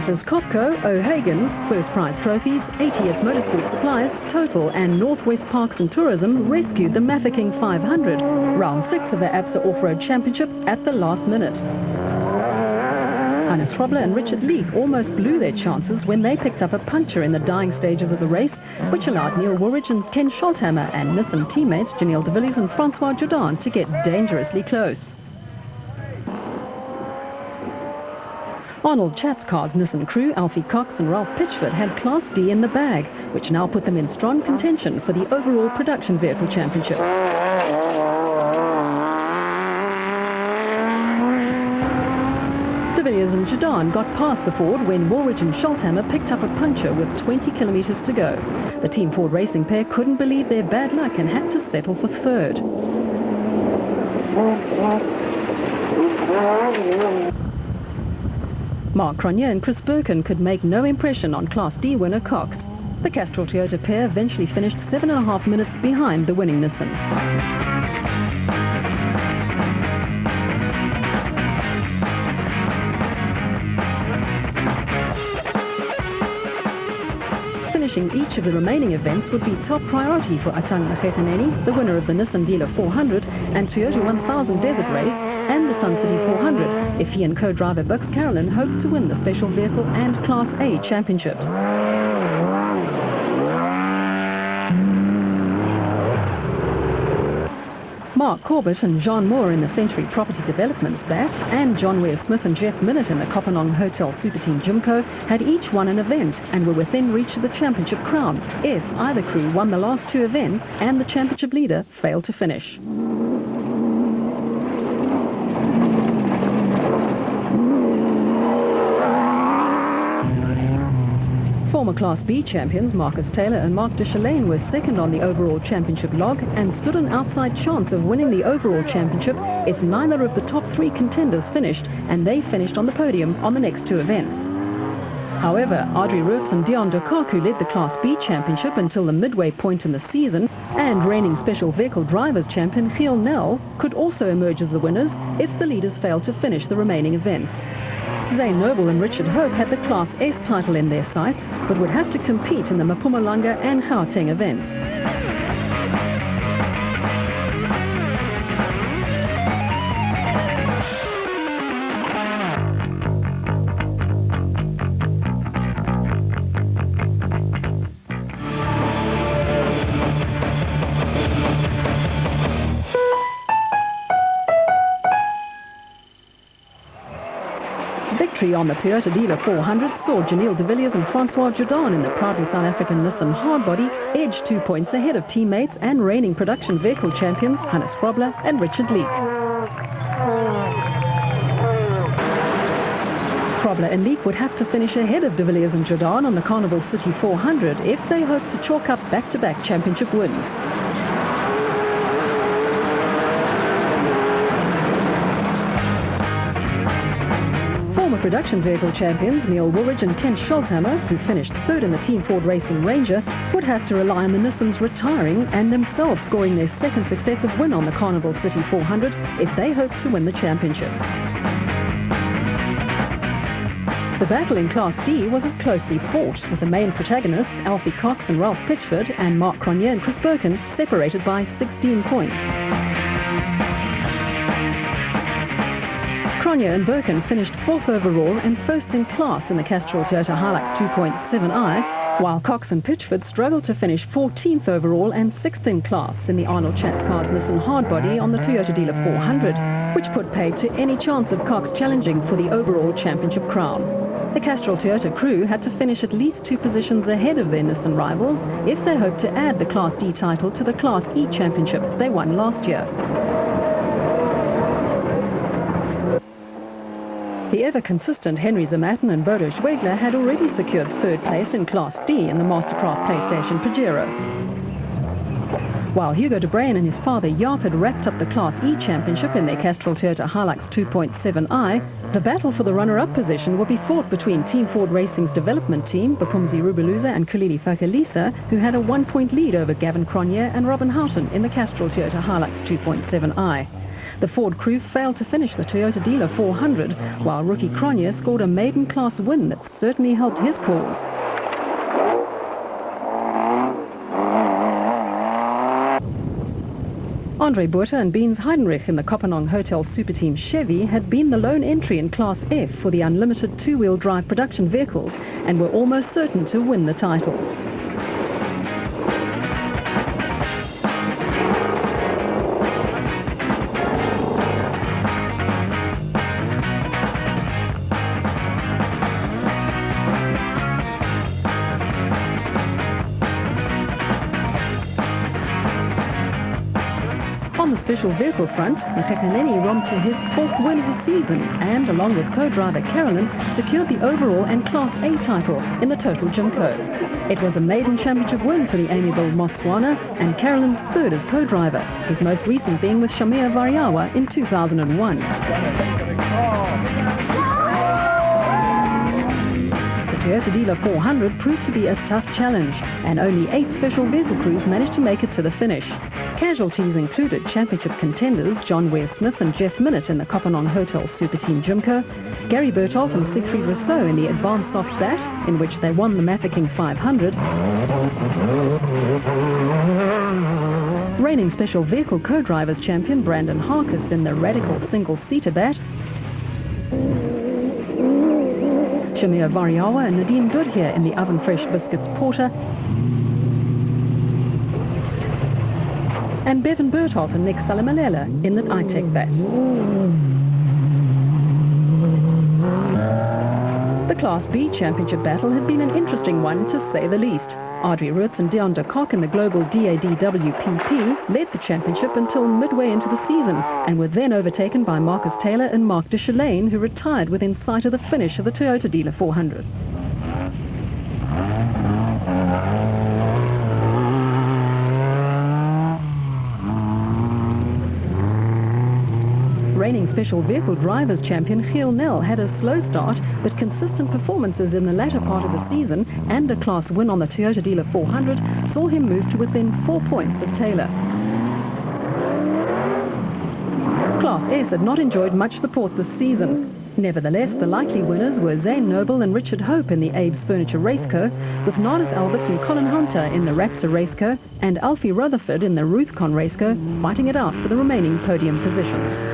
Atlas Copco, O'Hagan's, First Prize Trophies, ATS Motorsport Supplies, Total and Northwest Parks and Tourism rescued the Mafeking 500, round 6 of the ABSA Off-Road Championship at the last minute. Hannes Grobler and Richard Leek almost blew their chances when they picked up a puncture in the dying stages of the race, which allowed Neil Woolridge and Ken Scholthammer and Nissan teammates Janelle de Villiers and Francois Jordan to get dangerously close. Arnold Chatzcar's Nissan crew, Alfie Cox and Ralph Pitchford, had Class D in the bag, which now put them in strong contention for the overall production vehicle championship. De Villiers and Jordan got past the Ford when Woolridge and Scholthammer picked up a puncture with 20 kilometres to go. The Team Ford Racing pair couldn't believe their bad luck and had to settle for third. Mark Cronje and Chris Birkin could make no impression on Class D winner Cox. The Castrol Toyota pair eventually finished 7.5 minutes behind the winning Nissan. Finishing each of the remaining events would be top priority for Atang Nakhekaneni, the winner of the Nissan Dealer 400 and Toyota 1000 Desert Race, and the Sun City 400, if he and co-driver Bux Carolyn hoped to win the Special Vehicle and Class A championships. Mark Corbett and John Moore in the Century Property Developments bat, and John Ware-Smith and Jeff Millett in the Kopanong Hotel Super Team Jimco had each won an event and were within reach of the championship crown if either crew won the last 2 events and the championship leader failed to finish. Former Class B champions Marcus Taylor and Mark Deschalane were second on the overall championship log and stood an outside chance of winning the overall championship if neither of the top 3 contenders finished, and they finished on the podium on the next 2 events. However, Audrey Roots and Dion Dokaku led the Class B championship until the midway point in the season, and reigning Special Vehicle Drivers champion Giel Nel could also emerge as the winners if the leaders failed to finish the remaining events. Zane Noble and Richard Hope had the Class S title in their sights, but would have to compete in the Mpumalanga and Gauteng events. Victory on the Toyota Dealer 400 saw Janelle de Villiers and Francois Jordan in the proudly South African Nissan Hardbody edge 2 points ahead of teammates and reigning production vehicle champions Hannes Grobler and Richard Leek. Grobler and Leek would have to finish ahead of de Villiers and Jordan on the Carnival City 400 if they hoped to chalk up back-to-back championship wins. Production vehicle champions Neil Woolridge and Ken Scholthammer, who finished third in the Team Ford Racing Ranger, would have to rely on the Nissans retiring and themselves scoring their second successive win on the Carnival City 400 if they hoped to win the championship. The battle in Class D was as closely fought, with the main protagonists Alfie Cox and Ralph Pitchford and Mark Cronje and Chris Birkin separated by 16 points. Cronje and Birkin finished 4th overall and 1st in class in the Castrol Toyota Hilux 2.7i, while Cox and Pitchford struggled to finish 14th overall and 6th in class in the Arnold Chatzcar's Nissan Hardbody on the Toyota Dealer 400, which put paid to any chance of Cox challenging for the overall championship crown. The Castrol Toyota crew had to finish at least 2 positions ahead of their Nissan rivals if they hoped to add the Class D title to the Class E championship they won last year. The ever-consistent Henry Zamatin and Bodo Schwegler had already secured 3rd place in Class D in the Mastercraft PlayStation Pajero. While Hugo de Bruyn and his father Jaap had wrapped up the Class E championship in their Castrol Toyota Hilux 2.7i, the battle for the runner-up position will be fought between Team Ford Racing's development team, Bapumzi Rubuluza and Kulili Fakalisa, who had a 1-point lead over Gavin Cronje and Robin Houghton in the Castrol Toyota Hilux 2.7i. The Ford crew failed to finish the Toyota Dealer 400, while rookie Cronje scored a maiden-class win that certainly helped his cause. Andre Buerter and Beans Heidenreich in the Kopenhagen Hotel Superteam Chevy had been the lone entry in Class F for the unlimited two-wheel drive production vehicles and were almost certain to win the title. On the special vehicle front, Mkhekeleni romped to his fourth win of the season and, along with co-driver Carolyn, secured the overall and Class A title in the Total Jimco. It was a maiden championship win for the amiable Motswana and Carolyn's third as co-driver, his most recent being with Shamir Variawa in 2001. The Toyota Dealer 400 proved to be a tough challenge, and only 8 special vehicle crews managed to make it to the finish. Casualties included championship contenders John Ware-Smith and Jeff Minott in the Kopenhagen Hotel Superteam Jimco, Gary Bertholdt and Siegfried Rousseau in the Advanced Soft Bat, in which they won the Mafeking 500, reigning special vehicle co-drivers champion Brandon Harkis in the Radical single-seater bat, Shamir Variawa and Nadeem Dudhia in the Oven Fresh Biscuits Porter, and Bevan Bertholdt and Nick Salamalela in the iTech bat. The Class B championship battle had been an interesting one, to say the least. Audrey Ruetz and Dion de Kock in the global DADWPP led the championship until midway into the season and were then overtaken by Marcus Taylor and Mark Deschelain, who retired within sight of the finish of the Toyota Dealer 400. Reigning special vehicle drivers champion Giel Nel had a slow start, but consistent performances in the latter part of the season and a class win on the Toyota Dealer 400 saw him move to within 4 points of Taylor. Class S had not enjoyed much support this season. Nevertheless, the likely winners were Zane Noble and Richard Hope in the Abe's Furniture Raceco, with Nardis Alberts and Colin Hunter in the Rapsa Raceco, and Alfie Rutherford in the Ruthcon Raceco fighting it out for the remaining podium positions.